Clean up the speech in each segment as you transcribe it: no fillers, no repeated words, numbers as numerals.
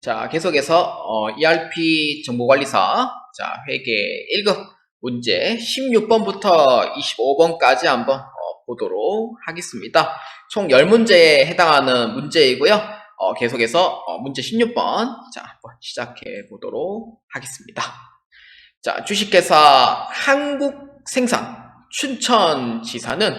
자, 계속해서 ERP 정보관리사 회계 1급 문제 16번부터 25번까지 한번 보도록 하겠습니다. 총 10문제에 해당하는 문제이고요. 계속해서 문제 16번 한번 시작해 보도록 하겠습니다. 자, 주식회사 한국생산 춘천지사는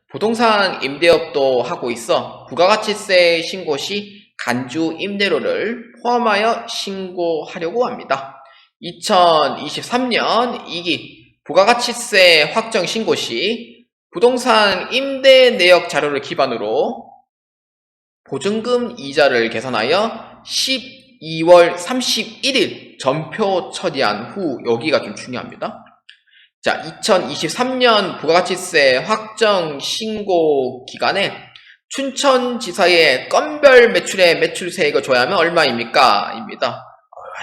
부동산 임대업도 하고 있어 부가가치세 신고 시 간주 임대료를 포함하여 신고하려고 합니다. 2023년 2기 부가가치세 확정 신고 시 부동산 임대 내역 자료를 기반으로 보증금 이자를 계산하여 12월 31일 전표 처리한 후, 여기가 좀 중요합니다. 자, 2023년 부가가치세 확정 신고 기간에 춘천지사의 건별 매출의 매출세액을 줘야 하면 얼마입니까? 입니다.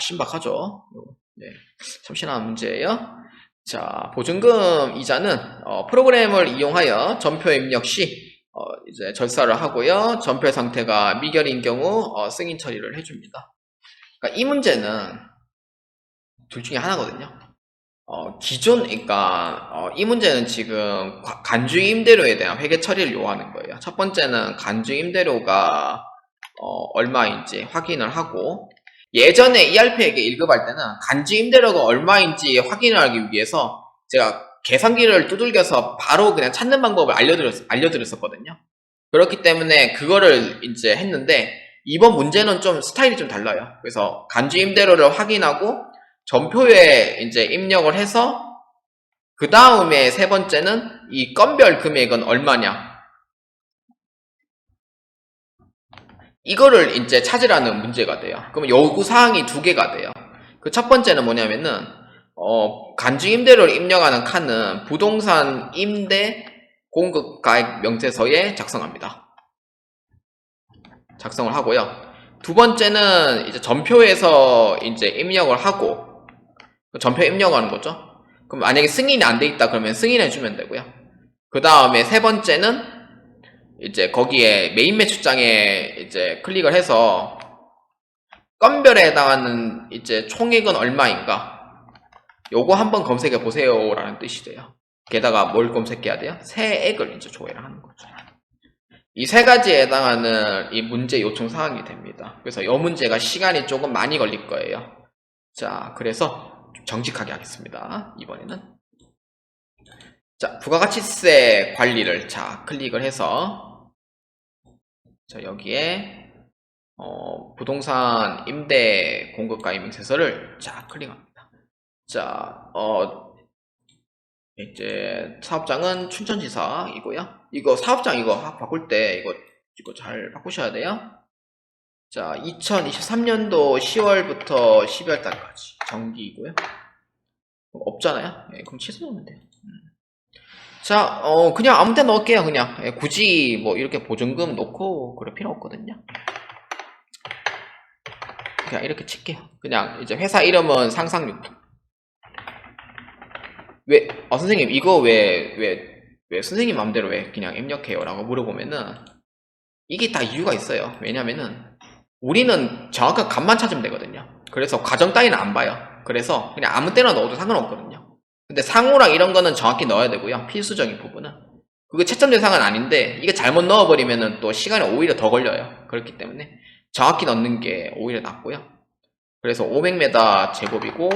신박하죠? 네, 참 신나는 문제예요. 자, 보증금 이자는 프로그램을 이용하여 전표 입력 시 이제 절사를 하고요. 전표 상태가 미결인 경우 승인 처리를 해줍니다. 그러니까 이 문제는 둘 중에 하나거든요. 그러니까 이 문제는 지금 간주 임대료에 대한 회계 처리를 요하는 거예요. 첫 번째는 간주 임대료가 얼마인지 확인을 하고, 예전에 ERP에게 1급할 때는 간주 임대료가 얼마인지 확인을 하기 위해서 제가 계산기를 두들겨서 바로 그냥 찾는 방법을 알려드렸었거든요. 그렇기 때문에 그거를 이제 했는데, 이번 문제는 좀 스타일이 좀 달라요. 그래서 간주 임대료를 확인하고 전표에 이제 입력을 해서 그 다음에 세 번째는 이 건별 금액은 얼마냐, 이거를 이제 찾으라는 문제가 돼요. 그러면 요구사항이 두 개가 돼요. 그 첫 번째는 뭐냐면은 간주 임대료를 입력하는 칸은 부동산 임대 공급 가액 명세서에 작성합니다. 작성을 하고요. 두 번째는 이제 전표에서 이제 입력을 하고, 전표 입력하는 거죠. 그럼 만약에 승인이 안 돼 있다 그러면 승인해 주면 되고요. 그 다음에 세 번째는 이제 거기에 메인 매출장에 이제 클릭을 해서 건별에 해당하는 이제 총액은 얼마인가, 요거 한번 검색해 보세요 라는 뜻이 돼요. 게다가 뭘 검색해야 돼요? 세액을 이제 조회를 하는 거죠. 이 세 가지에 해당하는 이 문제 요청 사항이 됩니다. 그래서 이 문제가 시간이 조금 많이 걸릴 거예요. 자, 그래서 정직하게 하겠습니다. 이번에는 자, 부가가치세 관리를 클릭을 해서 여기에 부동산 임대 공급가입 명세서를 클릭합니다. 자, 이제 사업장은 춘천지사이고요. 이거 사업장 이거 바꿀 때 이거 잘 바꾸셔야 돼요. 자, 2023년도 10월부터 12월달까지 정기이고요. 없잖아요. 그럼 취소하면 돼요. 자, 그냥 아무 데나 넣을게요. 그냥 굳이 뭐 이렇게 보증금 넣고 그럴 필요 없거든요. 그냥 이렇게 칠게요. 그냥 이제 회사 이름은 상상유통. 왜 선생님 이거 왜 선생님 마음대로 왜 그냥 입력해요? 라고 물어보면은 이게 다 이유가 있어요. 왜냐면은 우리는 정확한 값만 찾으면 되거든요. 그래서 과정 따위는 안 봐요. 그래서 그냥 아무 때나 넣어도 상관없거든요. 근데 상호랑 이런 거는 정확히 넣어야 되고요. 필수적인 부분은. 그게 채점 대상은 아닌데 이게 잘못 넣어버리면은 또 시간이 오히려 더 걸려요. 그렇기 때문에 정확히 넣는 게 오히려 낫고요. 그래서 500m 제곱이고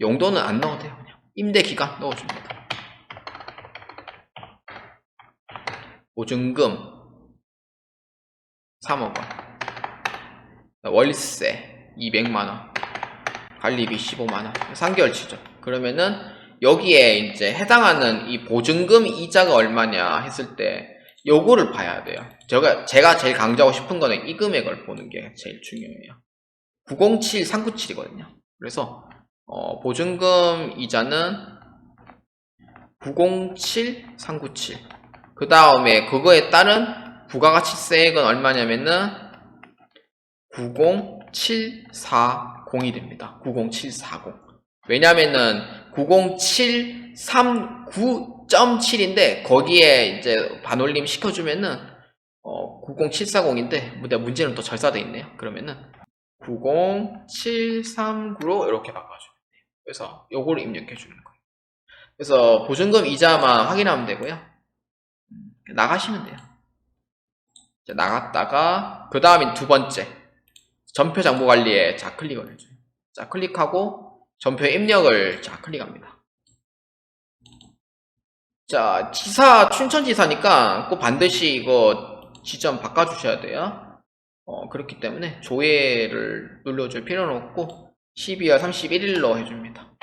용도는 안 넣어도 돼요. 그냥 임대기간 넣어줍니다. 보증금 3억원, 월세 200만원, 관리비 15만원, 3개월치죠. 그러면은 여기에 이제 해당하는 이 보증금 이자가 얼마냐 했을 때 요거를 봐야 돼요. 제가 제일 강조하고 싶은 거는 이 금액을 보는 게 제일 중요해요. 907397이거든요. 그래서 보증금 이자는 907397. 그 다음에 그거에 따른 부가가치세액은 얼마냐면은 90740이 됩니다. 90740. 왜냐면은 90739.7인데 거기에 이제 반올림 시켜주면은 90740인데 문제는 또 절사돼 있네요. 그러면은 90739로 이렇게 바꿔주면 돼요. 그래서 요거를 입력해 주는 거예요. 그래서 보증금 이자만 확인하면 되고요. 나가시면 돼요. 자, 나갔다가 그 다음에 두 번째 전표 장부 관리에 좌클릭을 해줘요. 자, 클릭하고 전표 입력을 클릭합니다. 자, 지사 춘천지사니까 꼭 반드시 이거 지점 바꿔주셔야 돼요. 그렇기 때문에 조회를 눌러줄 필요는 없고 12월 31일로 해줍니다.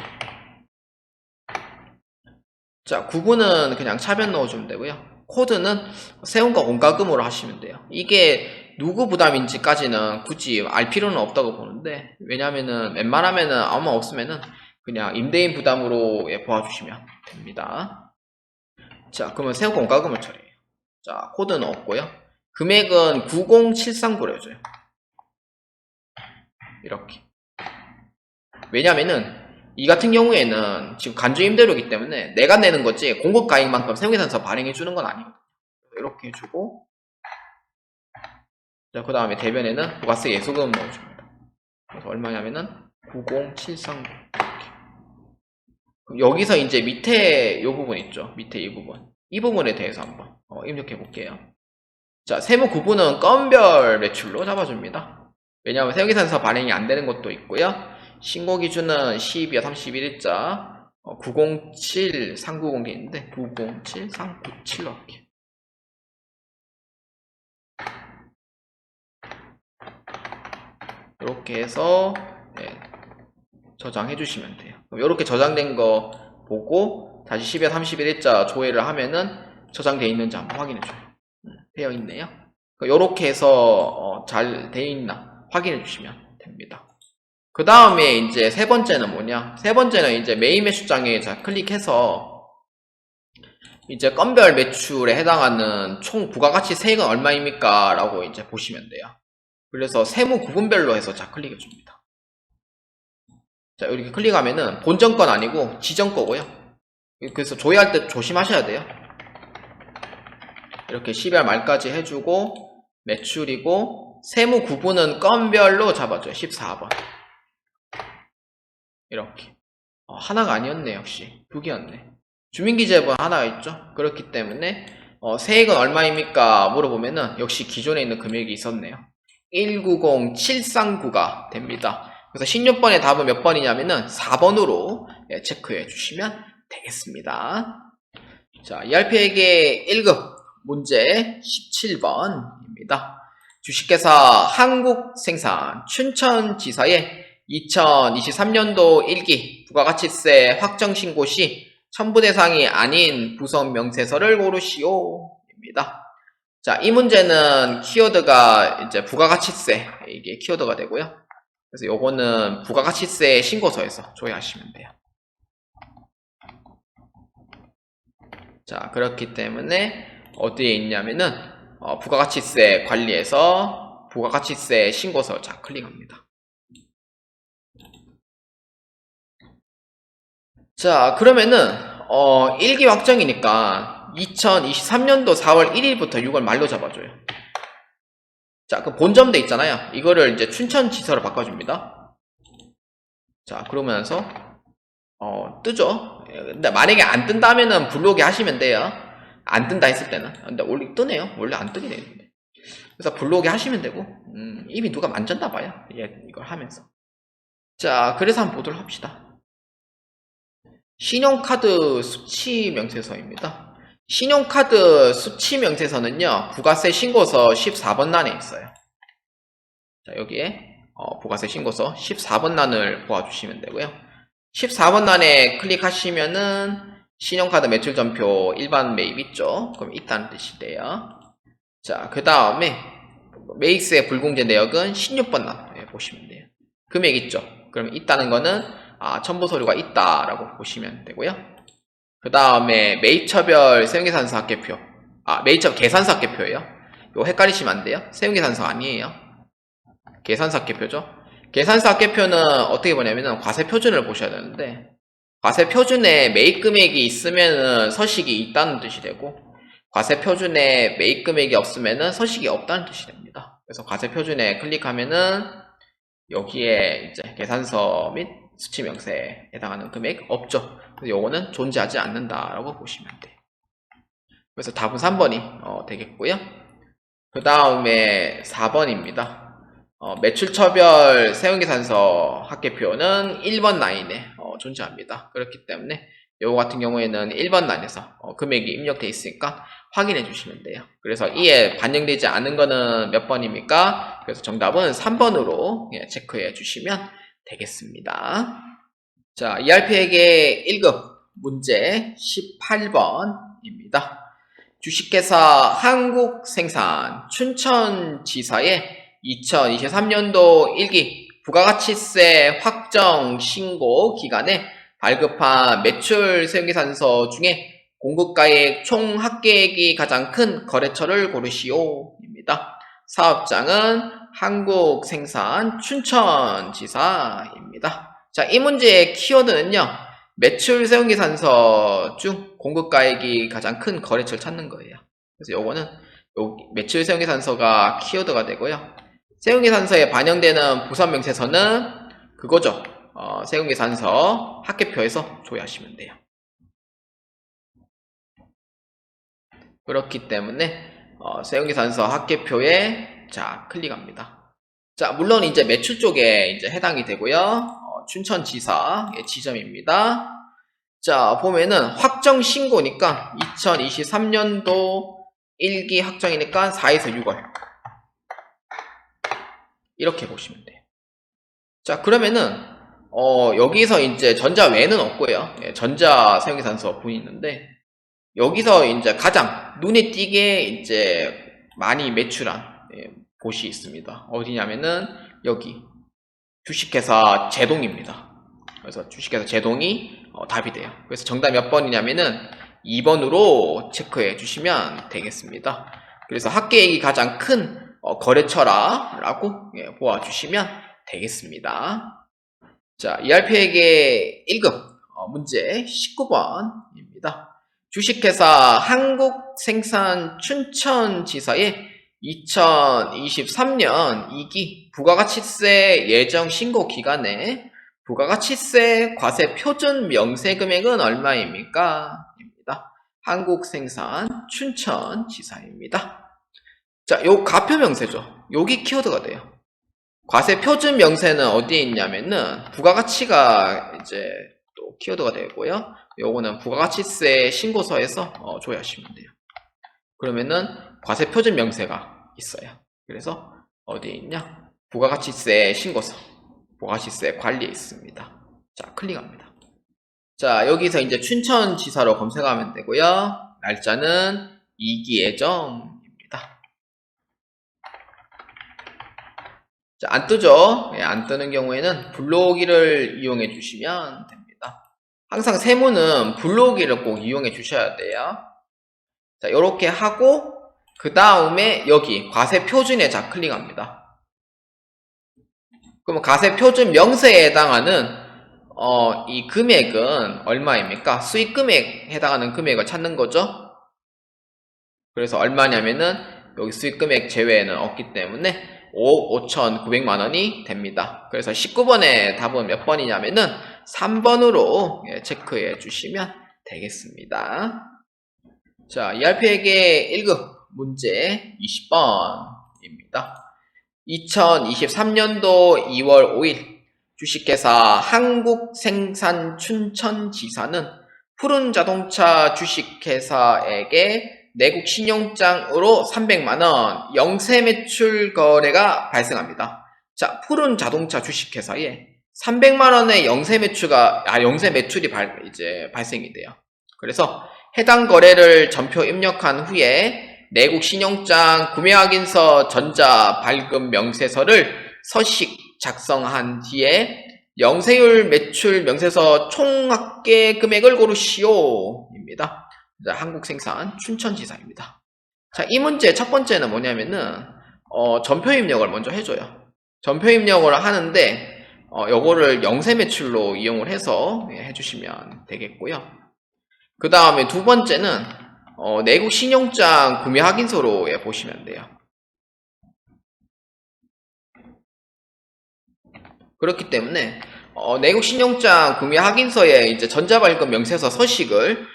자, 구분은 그냥 차변 넣어주면 되고요. 코드는 세움과 공과금으로 하시면 돼요. 이게 누구 부담인지까지는 굳이 알 필요는 없다고 보는데, 왜냐면은 웬만하면은 아무 없으면은 그냥 임대인 부담으로 보아주시면 됩니다. 자, 그러면 세움 공과금을 처리해요. 자, 코드는 없고요. 금액은 90739로 해줘요. 이렇게. 왜냐면은 이 같은 경우에는 지금 간주 임대료이기 때문에 내가 내는 거지 공급가액만큼 세무계산서 발행해 주는 건 아니거든요. 이렇게 해주고, 자, 그 다음에 대변에는 부가세 예소금 넣어줍니다. 그래서 얼마냐면은 90739 이렇게. 그럼 여기서 이제 밑에 요 부분 있죠. 밑에 이 부분. 이 부분에 대해서 한번 입력해 볼게요. 자, 세무 구분은 건별 매출로 잡아줍니다. 왜냐하면 세무계산서 발행이 안 되는 것도 있고요. 신고 기준은 12월 31일자 907390돼 있는데 907397로 할게요. 이렇게 해서 저장해 주시면 돼요. 이렇게 저장된 거 보고 다시 12월 31일자 조회를 하면은 저장되어 있는지 한번 확인해 줘요. 되어 있네요. 이렇게 해서 잘 되어 있나 확인해 주시면 됩니다. 그 다음에 이제 세 번째는 뭐냐? 세 번째는 이제 메인 매출장에 클릭해서 이제 건별 매출에 해당하는 총 부가가치 세액은 얼마입니까? 라고 이제 보시면 돼요. 그래서 세무 구분별로 해서 클릭해 줍니다. 자, 이렇게 클릭하면은 본점 건 아니고 지점 거고요. 그래서 조회할 때 조심하셔야 돼요. 이렇게 12월 말까지 해주고 매출이고 세무 구분은 건별로 잡아줘요. 14번. 이렇게. 하나가 아니었네. 역시 두 개였네. 주민기재부 하나가 있죠. 그렇기 때문에 세액은 얼마입니까? 물어보면은 역시 기존에 있는 금액이 있었네요. 190739가 됩니다. 그래서 16번의 답은 몇 번이냐면은 4번으로 체크해 주시면 되겠습니다. 자, ERP에게 1급 문제 17번입니다. 주식회사 한국생산 춘천지사의 2023년도 1기 부가가치세 확정신고 시 첨부 대상이 아닌 부서 명세서를 고르시오 입니다. 자, 이 문제는 키워드가 이제 부가가치세, 이게 키워드가 되고요. 그래서 요거는 부가가치세 신고서에서 조회하시면 돼요. 자, 그렇기 때문에 어디에 있냐면은 부가가치세 관리에서 부가가치세 신고서 클릭합니다. 자, 그러면은 1기 확정이니까 2023년도 4월 1일부터 6월 말로 잡아줘요. 자, 그 본점돼 있잖아요. 이거를 이제 춘천지사로 바꿔줍니다. 자, 그러면서 뜨죠. 근데 만약에 안 뜬다면은 불러오게 하시면 돼요. 안 뜬다 했을 때는. 근데 원래 뜨네요. 원래 안 뜨게 되는데. 그래서 불러오게 하시면 되고, 이미 누가 만졌나 봐요. 이걸 하면서. 자, 그래서 한번 보도록 합시다. 신용카드 수치 명세서입니다. 신용카드 수치 명세서는요, 부가세 신고서 14번 난에 있어요. 자, 여기에 부가세 신고서 14번 난을 보아주시면 되고요. 14번 난에 클릭하시면은 신용카드 매출 전표 일반 매입 있죠? 그럼 있다는 뜻이 돼요. 자, 그 다음에 매입세 불공제 내역은 16번 난 보시면 돼요. 금액 있죠? 그럼 있다는 거는 첨부 서류가 있다라고 보시면 되고요. 그 다음에 매입처별 세무계산서 합계표. 매입처 계산서 합계표예요. 이거 헷갈리시면 안 돼요. 세무계산서 아니에요. 계산서 합계표죠. 계산서 합계표는 어떻게 보냐면은 과세표준을 보셔야 되는데, 과세표준에 매입금액이 있으면은 서식이 있다는 뜻이 되고, 과세표준에 매입금액이 없으면은 서식이 없다는 뜻이 됩니다. 그래서 과세표준에 클릭하면은 여기에 이제 계산서 및 수치 명세에 해당하는 금액 없죠. 그래서 요거는 존재하지 않는다라고 보시면 돼요. 그래서 답은 3번이 되겠고요. 그 다음에 4번입니다. 매출처별 세운계산서 합계표는 1번 라인에 존재합니다. 그렇기 때문에 요거 같은 경우에는 1번 라인에서 금액이 입력되어 있으니까 확인해 주시면 돼요. 그래서 이에 반영되지 않은 거는 몇 번입니까? 그래서 정답은 3번으로 체크해 주시면 되겠습니다. 자, ERP에게 1급 문제 18번입니다. 주식회사 한국생산 춘천지사의 2023년도 1기 부가가치세 확정 신고 기간에 발급한 매출 세운계산서 중에 공급가액 총 합계액이 가장 큰 거래처를 고르시오 입니다. 사업장은 한국생산 춘천지사입니다. 자, 이 문제의 키워드는요, 매출 세운계산서 중 공급가액이 가장 큰 거래처를 찾는 거예요. 그래서 요거는 매출 세운계산서가 키워드가 되고요. 세운계산서에 반영되는 부선명세서는 그거죠. 세운계산서 합계표에서 조회하시면 돼요. 그렇기 때문에 세운계산서 합계표에 자 클릭합니다. 자, 물론 이제 매출 쪽에 이제 해당이 되고요. 춘천지사의 지점입니다. 자, 보면은 확정 신고니까 2023년도 1기 확정이니까 4에서 6월 이렇게 보시면 돼요. 자, 그러면은 여기서 이제 전자 외에는 없고요. 전자 세운계산서 분이 있는데 여기서 이제 가장 눈에 띄게 이제 많이 매출한 곳이 있습니다. 어디냐면은 여기 주식회사 제동입니다. 그래서 주식회사 제동이 답이 돼요. 그래서 정답 몇 번이냐면은 2번으로 체크해 주시면 되겠습니다. 그래서 합계액이 가장 큰 거래처라고 보아주시면 되겠습니다. 자, ERP에게 1급 문제 19번입니다. 주식회사 한국생산 춘천지사의 2023년 2기 부가가치세 예정 신고 기간에 부가가치세 과세 표준 명세 금액은 얼마입니까? 입니다. 한국생산 춘천지사입니다. 자, 요 가표 명세죠. 여기 키워드가 돼요. 과세 표준 명세는 어디에 있냐면은 부가가치가 이제 또 키워드가 되고요. 요거는 부가가치세 신고서에서 조회하시면 돼요. 그러면은 과세 표준 명세가 있어요. 그래서 어디에 있냐? 부가가치세 신고서, 부가가치세 관리에 있습니다. 자, 클릭합니다. 자, 여기서 이제 춘천지사로 검색하면 되고요. 날짜는 2기 예정입니다. 자, 안 뜨죠? 안 뜨는 경우에는 불러오기를 이용해 주시면 됩니다. 항상 세무는 불러오기를 꼭 이용해 주셔야 돼요. 자, 이렇게 하고 그 다음에 여기 과세 표준에 자 클릭합니다. 그러면 과세 표준 명세에 해당하는 이 금액은 얼마입니까? 수익 금액에 해당하는 금액을 찾는 거죠. 그래서 얼마냐면은 여기 수익 금액 제외에는 없기 때문에 5억 5,900만원이 됩니다. 그래서 19번의 답은 몇 번이냐면은 3번으로 체크해 주시면 되겠습니다. 자, ERP에게 1급 문제 20번입니다. 2023년도 2월 5일 주식회사 한국생산 춘천지사는 푸른자동차 주식회사에게 내국 신용장으로 300만원 영세 매출 거래가 발생합니다. 자, 푸른자동차 주식회사에 300만원의 영세 매출이 발생이 돼요. 그래서 해당 거래를 전표 입력한 후에 내국 신용장 구매 확인서 전자 발급 명세서를 서식 작성한 뒤에 영세율 매출 명세서 총 합계 금액을 고르시오 입니다. 한국생산 춘천지사입니다. 자, 이 문제 첫 번째는 뭐냐면은 전표 입력을 먼저 해줘요. 전표 입력을 하는데 요거를 영세 매출로 이용을 해서 해주시면 되겠고요. 그 다음에 두 번째는 내국 신용장 구매 확인서로 보시면 돼요. 그렇기 때문에 내국 신용장 구매 확인서에 이제 전자발급 명세서 서식을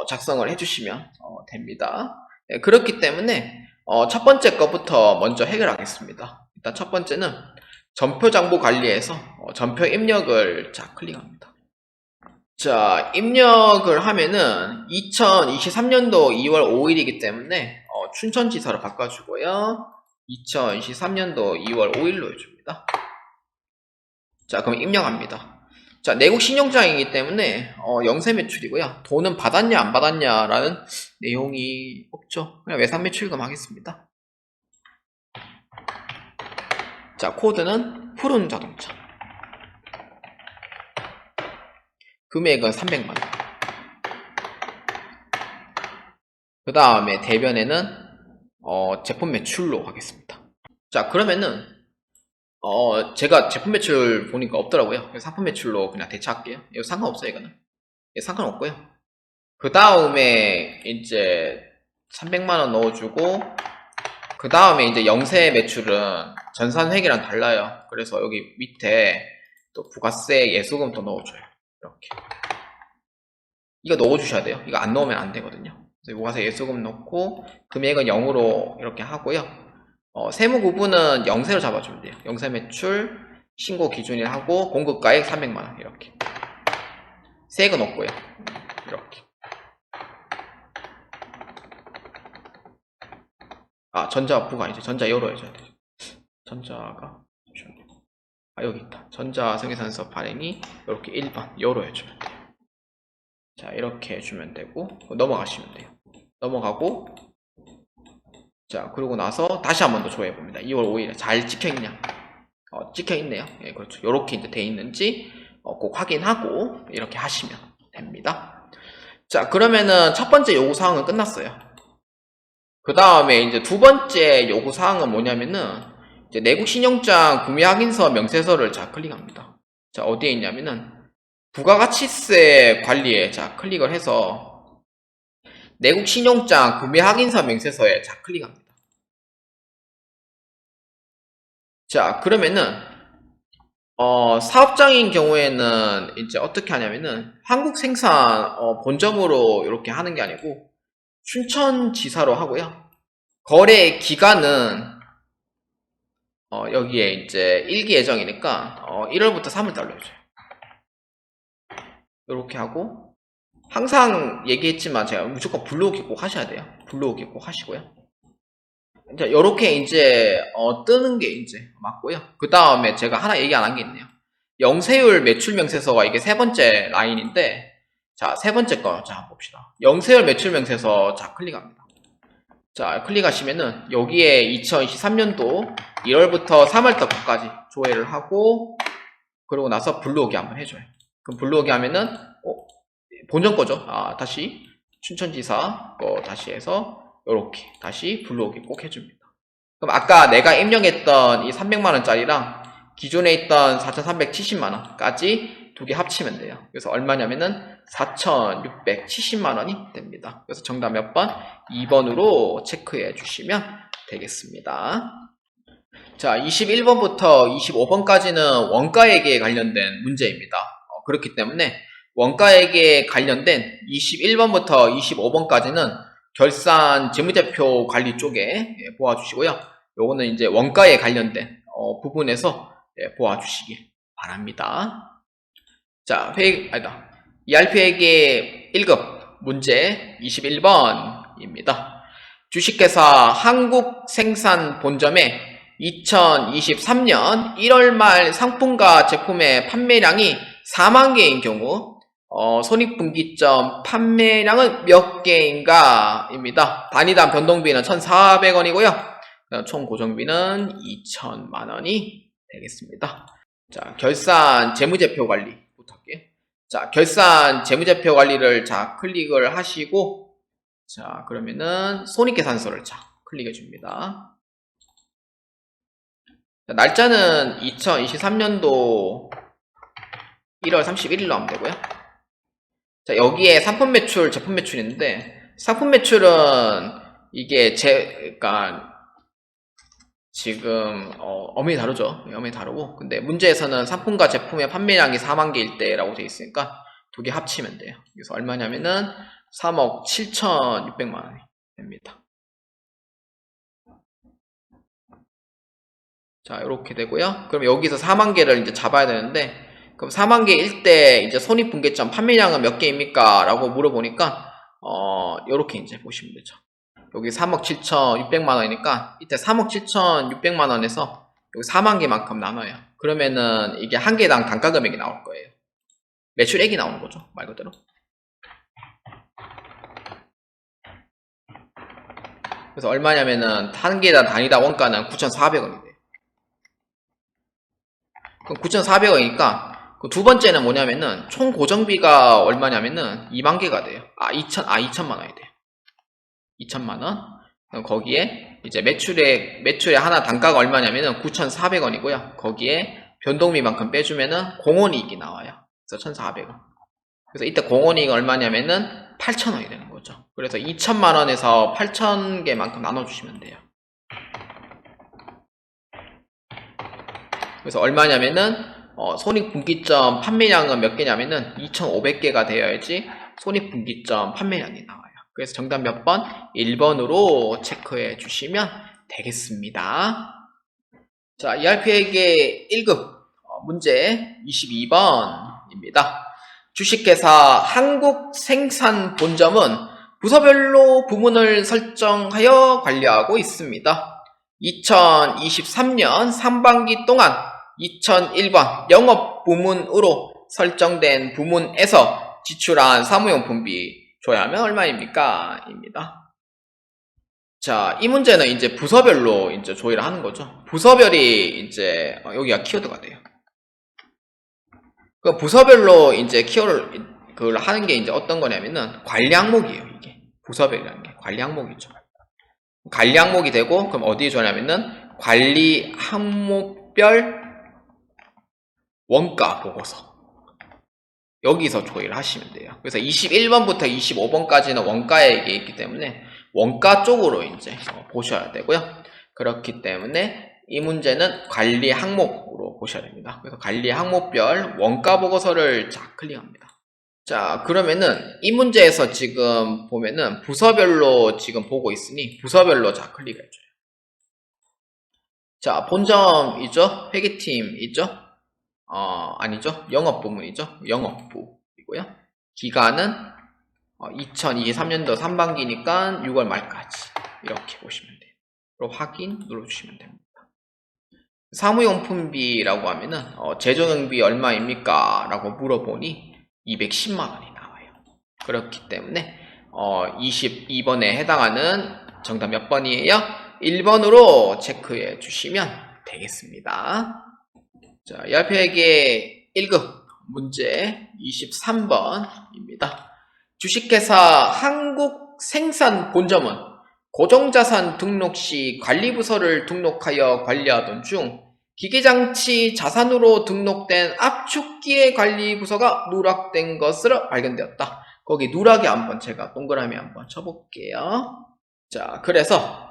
작성을 해주시면 됩니다. 네, 그렇기 때문에 첫 번째 것부터 먼저 해결하겠습니다. 일단 첫 번째는 전표 장부 관리에서 전표 입력을 클릭합니다. 자, 입력을 하면은 2023년도 2월 5일이기 때문에 춘천지사로 바꿔주고요. 2023년도 2월 5일로 해줍니다. 자, 그럼 입력합니다. 자, 내국 신용장이기 때문에 영세 매출이고요. 돈은 받았냐 안 받았냐라는 내용이 없죠. 그냥 외상 매출금 하겠습니다. 자, 코드는 푸른 자동차. 금액은 300만원. 그 다음에 대변에는 제품 매출로 하겠습니다. 자, 그러면은 제가 제품 매출 보니까 없더라고요. 그래서 상품 매출로 그냥 대체할게요. 이거 상관없어요, 이거는. 상관없고요. 그 다음에 이제 300만원 넣어주고, 그 다음에 이제 영세 매출은 전산회계랑 달라요. 그래서 여기 밑에 또 부가세 예수금 또 넣어줘요. 이렇게. 이거 넣어주셔야 돼요. 이거 안 넣으면 안 되거든요. 그래서 부가세 예수금 넣고, 금액은 0으로 이렇게 하고요. 세무 구분은 영세로 잡아주면 돼요. 영세 매출, 신고 기준일 하고, 공급가액 300만원. 이렇게. 세액은 없고요. 이렇게. 전자 부가 아니죠. 전자 여로 해줘야 돼요. 전자가, 여기 있다. 전자 생산서 발행이 이렇게 1번 여로 해주면 돼요. 자, 이렇게 해주면 되고, 넘어가시면 돼요. 넘어가고, 자, 그러고 나서 다시 한 번 더 조회해 봅니다. 2월 5일에 잘 찍혀있냐? 찍혀있네요. 예, 그렇죠. 요렇게 이제 돼 있는지 꼭 확인하고 이렇게 하시면 됩니다. 자, 그러면은 첫 번째 요구사항은 끝났어요. 그 다음에 이제 두 번째 요구사항은 뭐냐면은 이제 내국 신용장 구매 확인서 명세서를 클릭합니다. 자, 어디에 있냐면은 부가가치세 관리에 클릭을 해서 내국 신용장 구매 확인서 명세서에 클릭합니다. 자, 그러면은 사업장인 경우에는 이제 어떻게 하냐면은 한국 생산 본점으로 이렇게 하는 게 아니고 춘천지사로 하고요. 거래 기간은 여기에 이제 일기 예정이니까 1월부터 3월달로 해줘요. 이렇게 하고 항상 얘기했지만 제가 무조건 블로그 꼭 하셔야 돼요. 블로그 꼭 하시고요. 자, 요렇게 이제 뜨는 게 이제 맞고요. 그 다음에 제가 하나 얘기 안 한 게 있네요. 영세율 매출 명세서가 이게 세 번째 라인인데, 자, 세 번째 거 한번 봅시다. 영세율 매출 명세서 클릭합니다. 자, 클릭하시면은 여기에 2023년도 1월부터 3월달 거까지 조회를 하고, 그러고 나서 블로그 한번 해줘요. 그럼 블로그 하면은 본전 거죠. 다시 춘천지사 거 다시 해서 요렇게 다시 블로그 꼭 해줍니다. 그럼 아까 내가 입력했던 이 300만원짜리랑 기존에 있던 4,370만원까지 두 개 합치면 돼요. 그래서 얼마냐면은 4,670만원이 됩니다. 그래서 정답 몇 번? 2번으로 체크해 주시면 되겠습니다. 자, 21번부터 25번까지는 원가액에 관련된 문제입니다. 그렇기 때문에 원가액에 관련된 21번부터 25번까지는 결산 재무제표 관리 쪽에 보아주시고요. 요거는 이제 원가에 관련된 부분에서 보아주시길 바랍니다. 자, ERP회계 1급 문제 21번입니다. 주식회사 한국생산본점의 2023년 1월 말 상품과 제품의 판매량이 4만 개인 경우 손익분기점 판매량은 몇 개인가 입니다. 단위당 변동비는 1,400원이고요. 총 고정비는 2,000만원이 되겠습니다. 자, 결산 재무제표 관리부터 할게요. 자, 결산 재무제표 관리를 클릭을 하시고, 자, 그러면은 손익계산서를 클릭해 줍니다. 자, 날짜는 2023년도 1월 31일로 하면 되고요. 자, 여기에 상품 매출, 제품 매출인데, 상품 매출은 이게 그러니까 지금 엄연히 다르죠. 엄연히 다르고, 근데 문제에서는 상품과 제품의 판매량이 4만 개일 때라고 돼 있으니까 두 개 합치면 돼요. 그래서 얼마냐면은 3억 7,600만 원이 됩니다. 자, 이렇게 되고요. 그럼 여기서 4만 개를 이제 잡아야 되는데, 그럼 4만 개일 때 이제 손익분기점 판매량은 몇 개입니까? 라고 물어보니까 요렇게 이제 보시면 되죠. 여기 3억 7,600만 원이니까 이때 3억 7,600만 원에서 여기 4만 개만큼 나눠요. 그러면은 이게 한 개당 단가 금액이 나올 거예요. 매출액이 나오는 거죠, 말 그대로. 그래서 얼마냐면은 한 개당 단위당 원가는 9,400원이 돼요. 그럼 9,400원이니까 그 두 번째는 뭐냐면은 총 고정비가 얼마냐면은 2만 개가 돼요. 2천만 원이 돼요. 2천만 원. 그럼 거기에 이제 매출의 하나 단가가 얼마냐면은 9,400원이고요. 거기에 변동비만큼 빼주면은 공원이익이 나와요. 그래서 1,400원. 그래서 이때 공원이익이 얼마냐면은 8,000원이 되는 거죠. 그래서 2천만 원에서 8,000개만큼 나눠주시면 돼요. 그래서 얼마냐면은 손익분기점 판매량은 몇 개냐면은 2,500개가 되어야지 손익분기점 판매량이 나와요. 그래서 정답 몇 번? 1번으로 체크해 주시면 되겠습니다. 자, ERP에게 1급 문제 22번입니다. 주식회사 한국생산본점은 부서별로 부문을 설정하여 관리하고 있습니다. 2023년 상반기 동안 2001번 영업부문으로 설정된 부문에서 지출한 사무용품비 조회하면 얼마입니까? 입니다. 자, 이 문제는 이제 부서별로 이제 조회를 하는 거죠. 부서별이 이제 여기가 키워드가 돼요. 그 부서별로 이제 그걸 하는 게 이제 어떤 거냐면은 관리 항목이에요. 이게 부서별이라는 게 관리 항목이죠. 관리 항목이 되고 그럼 어디에 조회하냐면은 관리 항목별 원가 보고서 여기서 조회를 하시면 돼요. 그래서 21번부터 25번까지는 원가액이 있기 때문에 원가 쪽으로 이제 보셔야 되고요. 그렇기 때문에 이 문제는 관리 항목으로 보셔야 됩니다. 그래서 관리 항목별 원가 보고서를 자 클릭합니다. 자, 그러면은 이 문제에서 지금 보면은 부서별로 지금 보고 있으니 부서별로 자 클릭해줘요. 자, 본점이죠? 회계팀이죠? 아니죠. 영업부문이죠. 영업부이고요. 기간은 2023년도 3반기니까 6월 말까지 이렇게 보시면 돼요. 그리고 확인 눌러주시면 됩니다. 사무용품비라고 하면은 재조정비 얼마입니까? 라고 물어보니 210만 원이 나와요. 그렇기 때문에 22번에 해당하는 정답 몇 번이에요? 1번으로 체크해 주시면 되겠습니다. 자, ERP에게 1급 문제 23번입니다. 주식회사 한국생산본점은 고정자산 등록 시 관리부서를 등록하여 관리하던 중 기계장치 자산으로 등록된 압축기의 관리부서가 누락된 것으로 발견되었다. 거기 누락에 한번 제가 동그라미 한번 쳐볼게요. 자, 그래서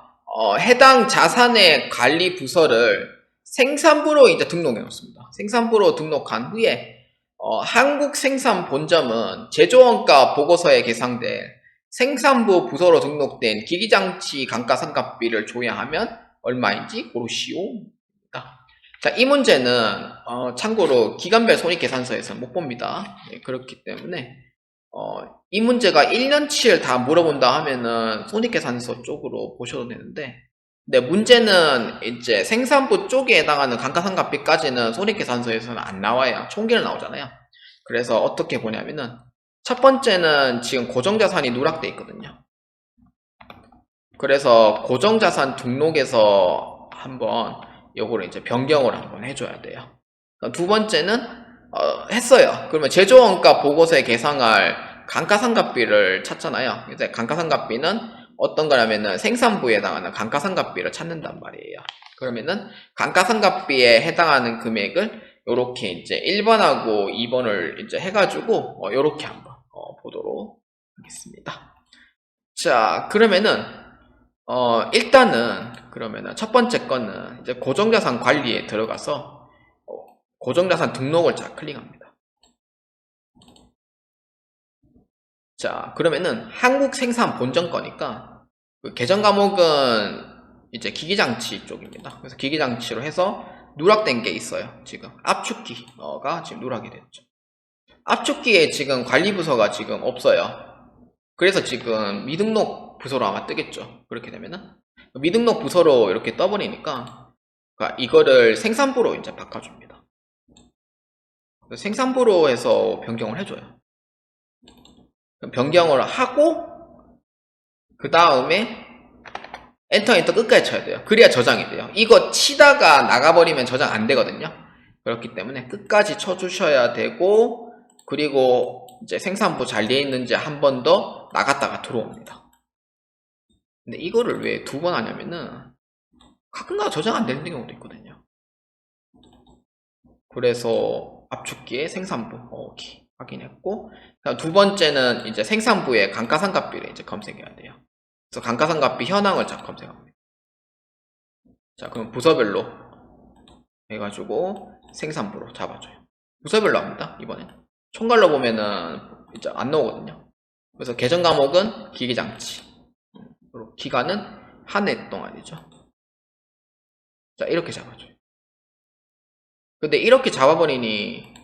해당 자산의 관리부서를 생산부로 이제 등록해 놓습니다. 생산부로 등록한 후에 한국생산본점은 제조원가 보고서에 계상된 생산부 부서로 등록된 기기장치 감가상각비를 조회하면 얼마인지 고르시오입니다. 자, 이 문제는 참고로 기간별 손익계산서에서 못 봅니다. 네, 그렇기 때문에 이 문제가 1년치를 다 물어본다 하면은 손익계산서 쪽으로 보셔도 되는데, 근데 문제는 이제 생산부 쪽에 해당하는 감가상각비까지는 손익계산서에서는 안 나와요. 총계를 나오잖아요. 그래서 어떻게 보냐면은 첫 번째는 지금 고정자산이 누락돼 있거든요. 그래서 고정자산 등록에서 한번 요거를 이제 변경을 한번 해줘야 돼요. 두 번째는 했어요. 그러면 제조원가 보고서에 계상할 감가상각비를 찾잖아요. 이제 감가상각비는 어떤 거냐면은 생산부에 해당하는 감가상각비를 찾는단 말이에요. 그러면은 감가상각비에 해당하는 금액을 요렇게 이제 1번하고 2번을 이제 해가지고 요렇게 한번 보도록 하겠습니다. 자, 그러면은 일단은 그러면은 첫 번째 거는 이제 고정자산 관리에 들어가서 고정자산 등록을 자 클릭합니다. 자, 그러면은 한국 생산 본점 거니까 그 계정 과목은 이제 기기장치 쪽입니다. 그래서 기기장치로 해서 누락된 게 있어요. 지금 압축기가 지금 누락이 됐죠. 압축기에 지금 관리부서가 지금 없어요. 그래서 지금 미등록 부서로 아마 뜨겠죠. 그렇게 되면은 미등록 부서로 이렇게 떠버리니까 이거를 생산부로 이제 바꿔줍니다. 생산부로 해서 변경을 해줘요. 변경을 하고 그 다음에 엔터 끝까지 쳐야 돼요. 그래야 저장이 돼요. 이거 치다가 나가버리면 저장 안 되거든요. 그렇기 때문에 끝까지 쳐주셔야 되고, 그리고 이제 생산부 잘 되어 있는지 한 번 더 나갔다가 들어옵니다. 근데 이거를 왜 두 번 하냐면은 가끔가다 저장 안 되는 경우도 있거든요. 그래서 압축기에 생산부 오케이 확인했고, 두 번째는 이제 생산부의 감가상각비를 이제 검색해야 돼요. 그래서 감가상각비 현황을 자 검색합니다. 자, 그럼 부서별로 해가지고 생산부로 잡아줘요. 부서별로 합니다. 이번엔 총괄로 보면은 이제 안 나오거든요. 그래서 계정 과목은 기기장치, 기간은 한 해 동안이죠. 자, 이렇게 잡아줘요. 근데 이렇게 잡아버리니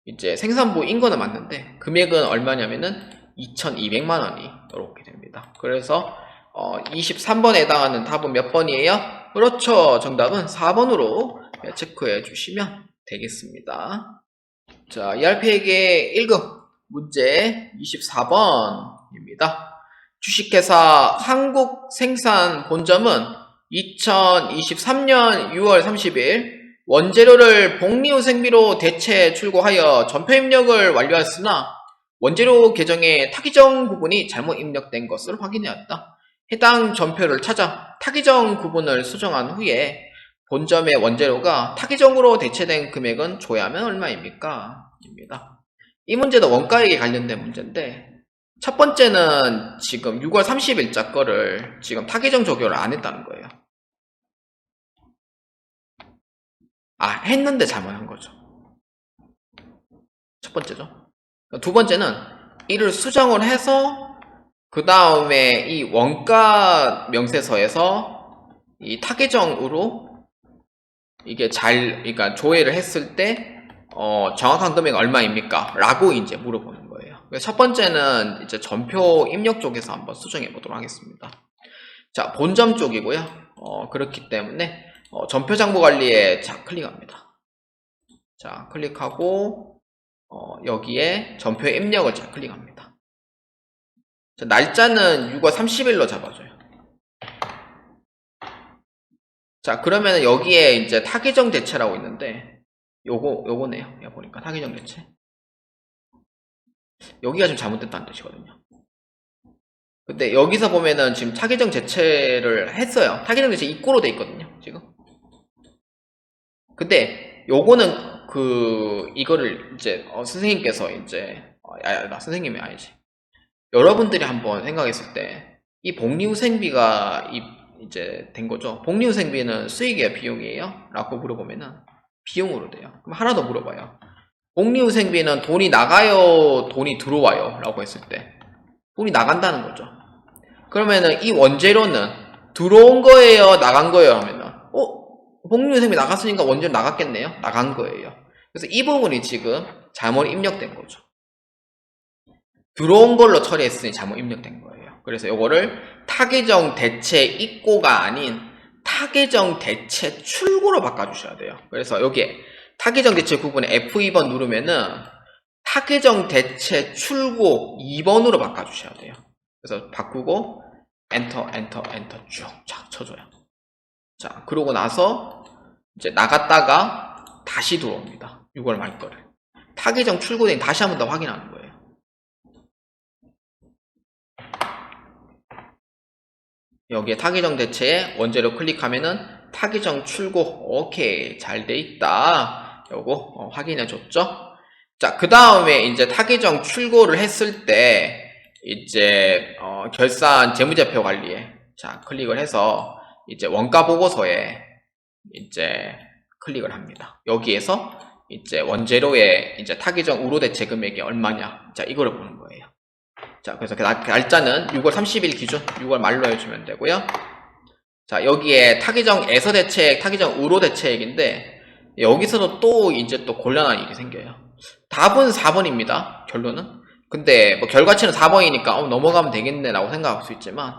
이제 생산부 인거는 맞는데 금액은 얼마냐면은 2,200만 원이 이렇게 됩니다. 그래서 23번에 해당하는 답은 몇 번이에요? 그렇죠. 정답은 4번으로 체크해 주시면 되겠습니다. 자, ERP에게 1급 문제 24번입니다. 주식회사 한국생산본점은 2023년 6월 30일 원재료를 복리후생비로 대체 출고하여 전표 입력을 완료하였으나 원재료 계정에 타기정 부분이 잘못 입력된 것을 확인하였다. 해당 전표를 찾아 타기정 구분을 수정한 후에 본점의 원재료가 타기정으로 대체된 금액은 조회하면 얼마입니까? 입니다. 이 문제도 원가액에 관련된 문제인데 첫 번째는 지금 6월 30일자 거를 지금 타기정 적용을 안 했다는 거예요. 했는데 잘못한 거죠. 첫 번째죠. 두 번째는 이를 수정을 해서 그 다음에 이 원가 명세서에서 이 타계정으로 이게 그러니까 조회를 했을 때 정확한 금액 얼마입니까? 라고 이제 물어보는 거예요. 그래서 첫 번째는 이제 전표 입력 쪽에서 한번 수정해 보도록 하겠습니다. 자, 본점 쪽이고요. 그렇기 때문에 전표 장부 관리에 자 클릭합니다. 자, 클릭하고 여기에 전표 입력을 자 클릭합니다. 자, 날짜는 6월 30일로 잡아줘요. 자, 그러면 여기에 이제 타기정 대체라고 있는데 요거네요. 보니까 타기정 대체. 여기가 좀 잘못됐다는 뜻이거든요. 근데 여기서 보면은 지금 타기정 대체를 했어요. 타기정 대체 입고로 돼 있거든요. 지금. 근데 요거는 이거를 이제 선생님께서 이제 선생님이 아니지. 여러분들이 한번 생각했을 때 이 복리후생비가 이제 된 거죠. 복리후생비는 수익이에요, 비용이에요? 라고 물어보면은 비용으로 돼요. 그럼 하나 더 물어봐요. 복리후생비는 돈이 나가요, 돈이 들어와요? 라고 했을 때 돈이 나간다는 거죠. 그러면은 이 원재료는 들어온 거예요, 나간 거예요? 하면은 복리후생비 나갔으니까 원재료 나갔겠네요? 나간 거예요. 그래서 이 부분이 지금 잘못 입력된 거죠. 들어온 걸로 처리했으니 잘못 입력된 거예요. 그래서 요거를 타계정 대체 입고가 아닌 타계정 대체 출고로 바꿔주셔야 돼요. 그래서 여기에 타계정 대체 구분에 F2번 누르면은 타계정 대체 출고 2번으로 바꿔주셔야 돼요. 그래서 바꾸고 엔터 쭉 쳐줘요. 자, 그러고 나서 이제 나갔다가 다시 들어옵니다. 6월 말 거를. 타계정 출고된 다시 한 번 더 확인하는 거예요. 여기에 타기정 대체에 원재료 클릭하면은 타기정 출고 오케이 잘 돼 있다. 요거 확인해 줬죠. 자, 그 다음에 이제 타기정 출고를 했을 때 이제 결산 재무제표 관리에 자, 클릭을 해서 이제 원가 보고서에 이제 클릭을 합니다. 여기에서 이제 원재료의 이제 타기정 우로 대체 금액이 얼마냐. 자, 이거를 보는 거예요. 자, 그래서 그 날짜는 6월 30일 기준 6월 말로 해주면 되고요. 자, 여기에 타기정 에서 대책, 타기정 우로 대책인데 여기서도 또 이제 또 곤란한 일이 생겨요. 답은 4번입니다. 결론은. 근데 뭐 결과치는 4번이니까 넘어가면 되겠네 라고 생각할 수 있지만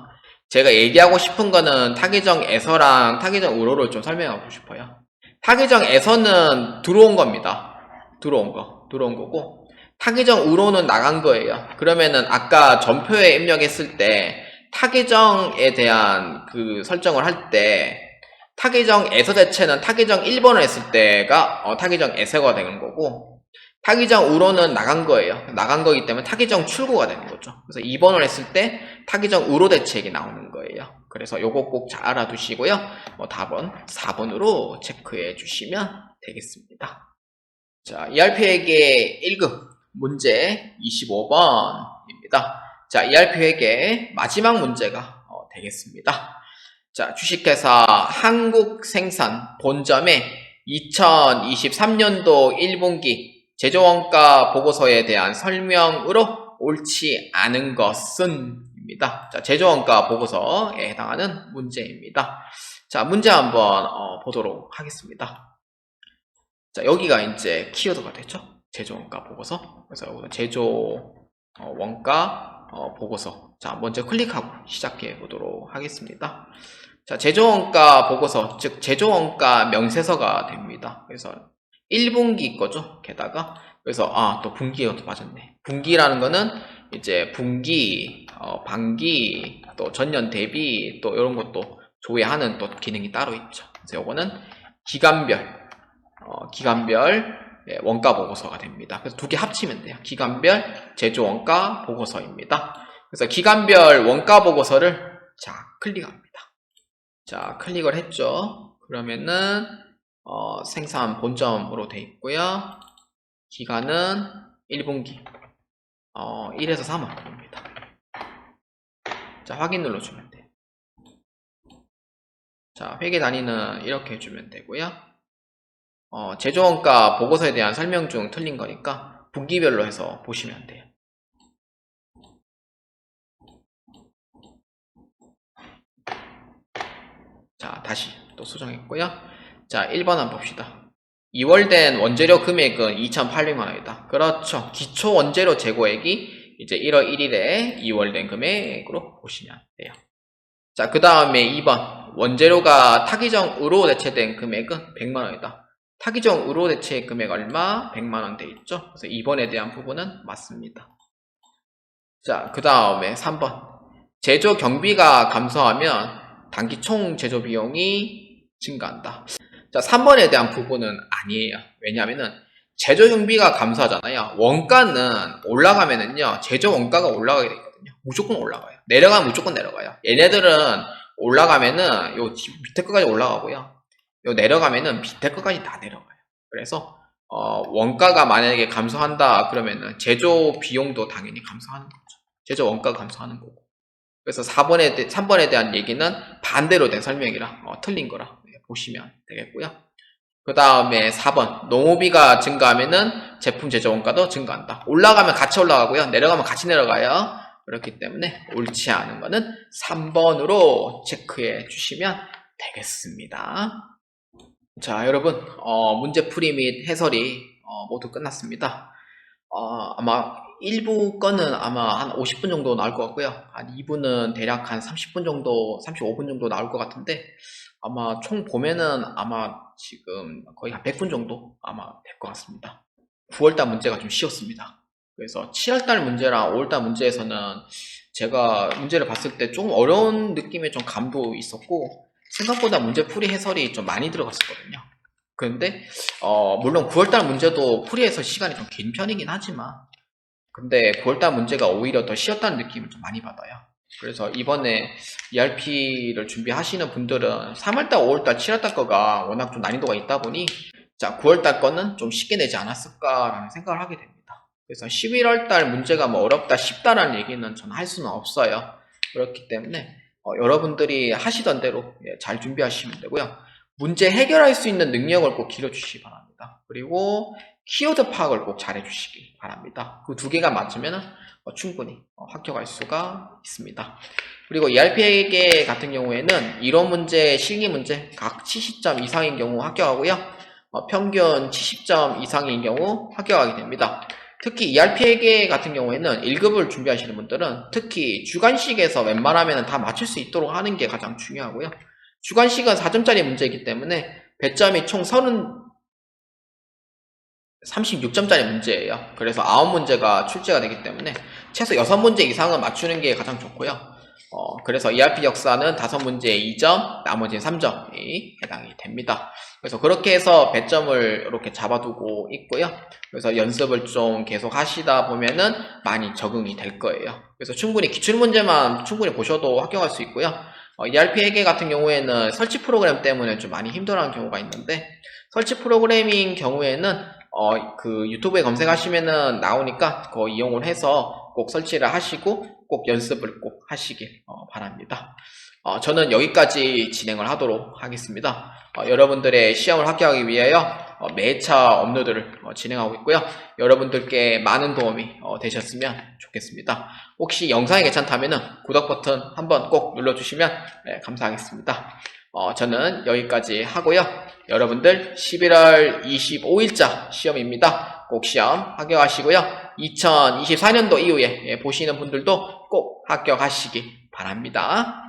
제가 얘기하고 싶은 거는 타기정 에서랑 타기정 우로를 좀 설명하고 싶어요. 타기정 에서는 들어온 겁니다. 들어온 거고 타기정 우로는 나간 거예요. 그러면은 아까 전표에 입력했을 때 타기정에 대한 그 설정을 할 때 타기정 에서 대체는 타기정 1번을 했을 때가 타기정 에서가 되는 거고 타기정 우로는 나간 거예요. 나간 거기 때문에 타기정 출고가 되는 거죠. 그래서 2번을 했을 때 타기정 우로 대책이 나오는 거예요. 그래서 요거 꼭 잘 알아두시고요. 답은 4번으로 체크해 주시면 되겠습니다. 자, ERP회계 1급 문제 25번입니다. 자, ERP회계 마지막 문제가 되겠습니다. 자, 주식회사 한국생산 본점의 2023년도 1분기 제조원가 보고서에 대한 설명으로 옳지 않은 것은 입니다. 자, 제조원가 보고서에 해당하는 문제입니다. 자, 문제 한번 보도록 하겠습니다. 자, 여기가 이제 키워드가 되죠. 제조원가 보고서. 그래서 여기서 제조원가 보고서. 자, 먼저 클릭하고 시작해 보도록 하겠습니다. 자, 제조원가 보고서, 즉 제조원가 명세서가 됩니다. 그래서 1분기 거죠. 게다가 그래서 또 분기가 또 맞았네. 분기라는 거는 이제 분기, 반기, 또 전년 대비 또 이런 것도 조회하는 또 기능이 따로 있죠. 그래서 요거는 기간별 원가 보고서가 됩니다. 그래서 두 개 합치면 돼요. 기간별 제조 원가 보고서입니다. 그래서 기간별 원가 보고서를 자, 클릭합니다. 자, 클릭을 했죠. 그러면은 생산 본점으로 돼 있고요. 기간은 1분기 1에서 3월입니다. 자, 확인 눌러주면 돼요. 자, 회계 단위는 이렇게 해주면 되고요. 제조원가 보고서에 대한 설명 중 틀린 거니까 분기별로 해서 보시면 돼요. 자, 다시 또 수정했고요. 자, 1번 한번 봅시다. 2월 된 원재료 금액은 2,800만원이다. 그렇죠. 기초 원재료 재고액이 이제 1월 1일에 2월 된 금액으로 보시면 돼요. 자, 그 다음에 2번. 원재료가 타기정으로 대체된 금액은 100만원이다. 타기정으로 대체 금액 얼마? 100만원 돼 있죠. 그래서 2번에 대한 부분은 맞습니다. 자, 그 다음에 3번. 제조 경비가 감소하면 단기 총 제조 비용이 증가한다. 자, 3번에 대한 부분은 아니에요. 왜냐하면은 제조 경비가 감소하잖아요. 원가는 올라가면은요, 제조 원가가 올라가게 되거든요. 무조건 올라가요. 내려가면 무조건 내려가요. 얘네들은 올라가면은 요 밑에 끝까지 올라가고요. 요 내려가면은 밑에 끝까지 다 내려가요. 그래서 원가가 만약에 감소한다 그러면은 제조 비용도 당연히 감소하는 거죠. 제조 원가가 감소하는 거고. 그래서 3번에 대한 얘기는 반대로 된 설명이라 틀린 거라 보시면 되겠고요. 그 다음에 4번 농업비가 증가하면은 제품 제조 원가도 증가한다. 올라가면 같이 올라가고요. 내려가면 같이 내려가요. 그렇기 때문에 옳지 않은 거는 3번으로 체크해 주시면 되겠습니다. 자, 여러분 문제풀이 및 해설이 모두 끝났습니다. 아마 1부 거는 아마 한 50분 정도 나올 것 같고요. 한 2부는 대략 한 30분 정도, 35분 정도 나올 것 같은데 아마 총 보면은 아마 지금 거의 한 100분 정도 아마 될 것 같습니다. 9월달 문제가 좀 쉬웠습니다. 그래서 7월달 문제랑 5월달 문제에서는 제가 문제를 봤을 때 조금 어려운 느낌의 좀 감도 있었고 생각보다 문제풀이 해설이 좀 많이 들어갔었거든요. 그런데 물론 9월달 문제도 풀이해서 시간이 좀 긴 편이긴 하지만 근데 9월달 문제가 오히려 더 쉬웠다는 느낌을 좀 많이 받아요. 그래서 이번에 ERP를 준비하시는 분들은 3월달, 5월달, 7월달 거가 워낙 좀 난이도가 있다 보니 자 9월달 거는 좀 쉽게 내지 않았을까라는 생각을 하게 됩니다. 그래서 11월달 문제가 뭐 어렵다, 쉽다라는 얘기는 저는 할 수는 없어요. 그렇기 때문에 여러분들이 하시던 대로 잘 준비하시면 되고요. 문제 해결할 수 있는 능력을 꼭 기르주시기 바랍니다. 그리고 키워드 파악을 꼭 잘해주시기 바랍니다. 그 두 개가 맞으면 충분히 합격할 수가 있습니다. 그리고 ERP계 같은 경우에는 이론 문제, 실기 문제 각 70점 이상인 경우 합격하고요. 평균 70점 이상인 경우 합격하게 됩니다. 특히 ERP계 같은 경우에는 1급을 준비하시는 분들은 특히 주관식에서 웬만하면 다 맞출 수 있도록 하는 게 가장 중요하고요. 주관식은 4점짜리 문제이기 때문에 배점이 총 36점짜리 문제예요. 그래서 9문제가 출제가 되기 때문에 최소 6문제 이상은 맞추는 게 가장 좋고요. 그래서 ERP 역사는 5문제에 2점, 나머지 3점이 해당이 됩니다. 그래서 그렇게 해서 배점을 이렇게 잡아두고 있고요. 그래서 연습을 좀 계속 하시다 보면은 많이 적응이 될 거예요. 그래서 충분히 기출문제만 충분히 보셔도 합격할 수 있고요. ERP 회계 같은 경우에는 설치 프로그램 때문에 좀 많이 힘들어하는 경우가 있는데, 설치 프로그램인 경우에는 그 유튜브에 검색하시면은 나오니까 그거 이용을 해서 꼭 설치를 하시고 꼭 연습을 꼭 하시길 바랍니다. 저는 여기까지 진행을 하도록 하겠습니다. 여러분들의 시험을 합격하기 위하여 매차 업로드를 진행하고 있고요. 여러분들께 많은 도움이 되셨으면 좋겠습니다. 혹시 영상이 괜찮다면 구독 버튼 한번 꼭 눌러주시면 감사하겠습니다. 저는 여기까지 하고요. 여러분들 11월 25일자 시험입니다. 꼭 시험 합격하시고요. 2024년도 이후에 보시는 분들도 꼭 합격하시기 바랍니다.